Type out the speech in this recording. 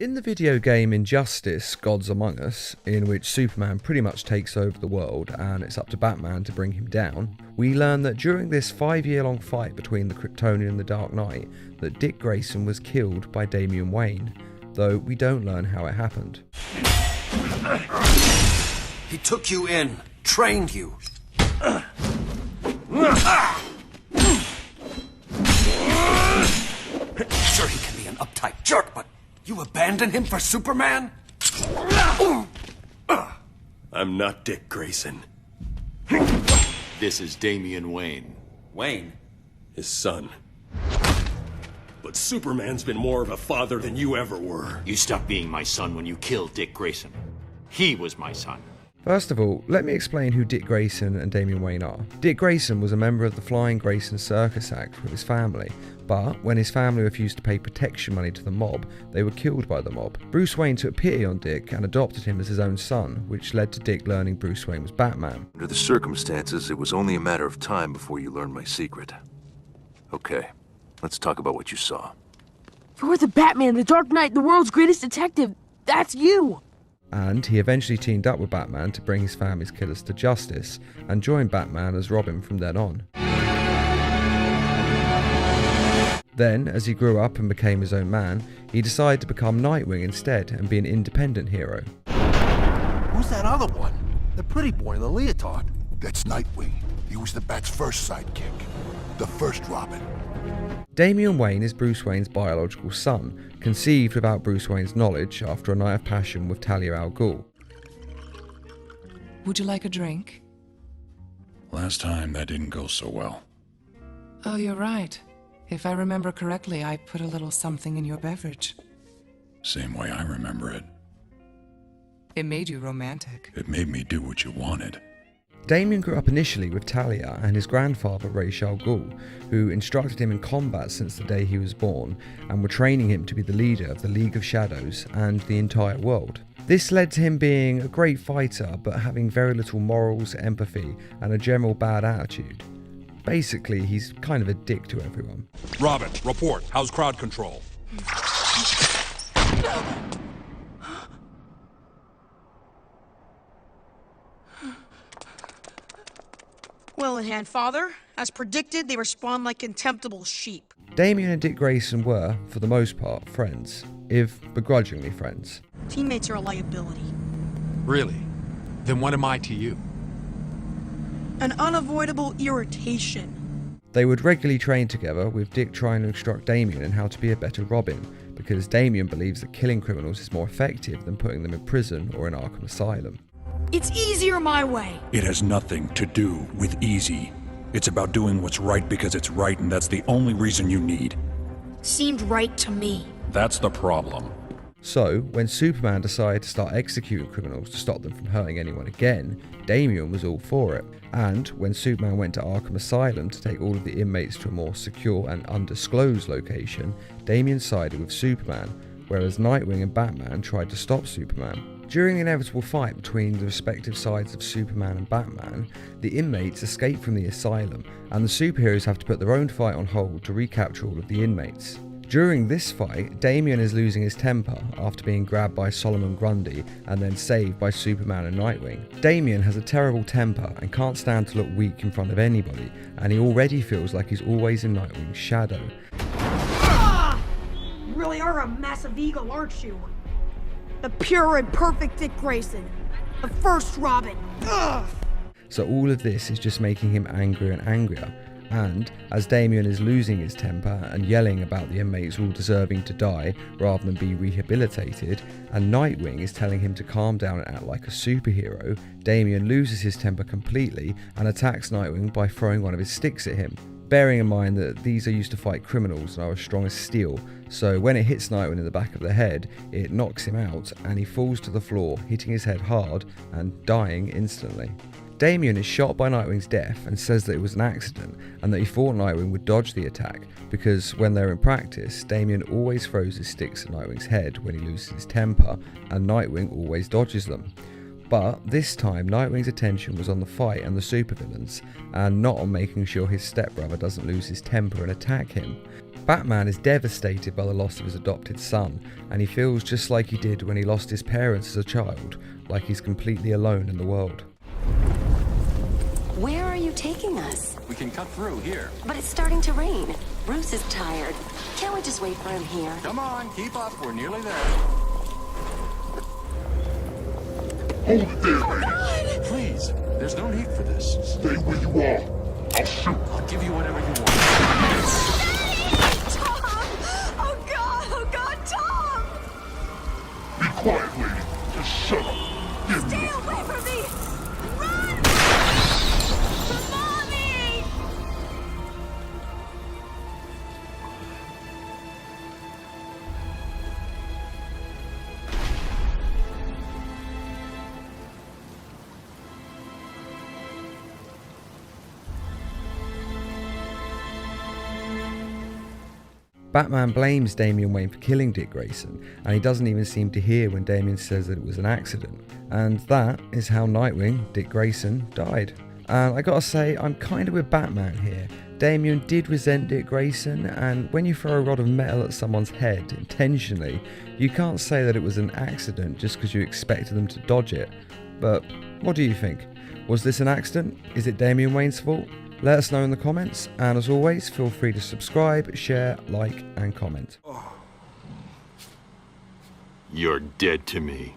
In the video game Injustice: Gods Among Us, in which Superman pretty much takes over the world and it's up to Batman to bring him down, we learn that during this 5-year-long fight between the Kryptonian and the Dark Knight, that Dick Grayson was killed by Damian Wayne, though we don't learn how it happened. He took you in, trained you. Sure, he can be an uptight jerk, but you abandon him for Superman? I'm not Dick Grayson. This is Damian Wayne. Wayne? His son. But Superman's been more of a father than you ever were. You stopped being my son when you killed Dick Grayson. He was my son. First of all, let me explain who Dick Grayson and Damian Wayne are. Dick Grayson was a member of the Flying Grayson Circus Act with his family, but when his family refused to pay protection money to the mob, they were killed by the mob. Bruce Wayne took pity on Dick and adopted him as his own son, which led to Dick learning Bruce Wayne was Batman. Under the circumstances, it was only a matter of time before you learned my secret. Okay, let's talk about what you saw. You're the Batman, the Dark Knight, the world's greatest detective. That's you! And he eventually teamed up with Batman to bring his family's killers to justice, and joined Batman as Robin from then on. Then, as he grew up and became his own man, he decided to become Nightwing instead and be an independent hero. Who's that other one? The pretty boy in the leotard. That's Nightwing. He was the Bat's first sidekick. The first Robin. Damian Wayne is Bruce Wayne's biological son, conceived without Bruce Wayne's knowledge after a night of passion with Talia al Ghul. Would you like a drink? Last time that didn't go so well. Oh, you're right. If I remember correctly, I put a little something in your beverage. Same way I remember it. It made you romantic. It made me do what you wanted. Damian grew up initially with Talia and his grandfather Ra's al Ghul, who instructed him in combat since the day he was born and were training him to be the leader of the League of Shadows and the entire world. This led to him being a great fighter but having very little morals, empathy and a general bad attitude. Basically, he's kind of a dick to everyone. Robin, report. How's crowd control? Well in hand, Father. As predicted, they respond like contemptible sheep. Damian and Dick Grayson were, for the most part, friends, if begrudgingly friends. Teammates are a liability. Really? Then what am I to you? An unavoidable irritation. They would regularly train together, with Dick trying to instruct Damian in how to be a better Robin, because Damian believes that killing criminals is more effective than putting them in prison or in Arkham Asylum. It's easier my way. It has nothing to do with easy. It's about doing what's right because it's right, and that's the only reason you need. Seemed right to me. That's the problem. So, when Superman decided to start executing criminals to stop them from hurting anyone again, Damian was all for it. And when Superman went to Arkham Asylum to take all of the inmates to a more secure and undisclosed location, Damian sided with Superman, whereas Nightwing and Batman tried to stop Superman. During the inevitable fight between the respective sides of Superman and Batman, the inmates escape from the asylum, and the superheroes have to put their own fight on hold to recapture all of the inmates. During this fight, Damian is losing his temper after being grabbed by Solomon Grundy and then saved by Superman and Nightwing. Damian has a terrible temper and can't stand to look weak in front of anybody, and he already feels like he's always in Nightwing's shadow. You really are a massive eagle, aren't you? The pure and perfect Dick Grayson. The first Robin. Ugh. So all of this is just making him angrier and angrier. And as Damian is losing his temper and yelling about the inmates all deserving to die rather than be rehabilitated, and Nightwing is telling him to calm down and act like a superhero, Damian loses his temper completely and attacks Nightwing by throwing one of his sticks at him. Bearing in mind that these are used to fight criminals and are as strong as steel, so when it hits Nightwing in the back of the head, it knocks him out and he falls to the floor, hitting his head hard and dying instantly. Damian is shot by Nightwing's death and says that it was an accident and that he thought Nightwing would dodge the attack because when they're in practice, Damian always throws his sticks at Nightwing's head when he loses his temper and Nightwing always dodges them. But this time, Nightwing's attention was on the fight and the supervillains, and not on making sure his stepbrother doesn't lose his temper and attack him. Batman is devastated by the loss of his adopted son, and he feels just like he did when he lost his parents as a child, like he's completely alone in the world. Where are you taking us? We can cut through here. But it's starting to rain. Bruce is tired. Can't we just wait for him here? Come on, keep up. We're nearly there. Hold it there, man. Please, there's no need for this. Stay where you are. I'll shoot. I'll give you whatever you want. Tom! Oh God, Tom! Be quiet, lady. Just shut up. Give Stay me away from me! Run! Mommy! Batman blames Damian Wayne for killing Dick Grayson, and he doesn't even seem to hear when Damian says that it was an accident. And that is how Nightwing, Dick Grayson, died. And I gotta say, I'm kind of with Batman here. Damian did resent Dick Grayson, and when you throw a rod of metal at someone's head intentionally, you can't say that it was an accident just because you expected them to dodge it. But what do you think? Was this an accident? Is it Damian Wayne's fault? Let us know in the comments, and as always, feel free to subscribe, share, like, and comment. You're dead to me.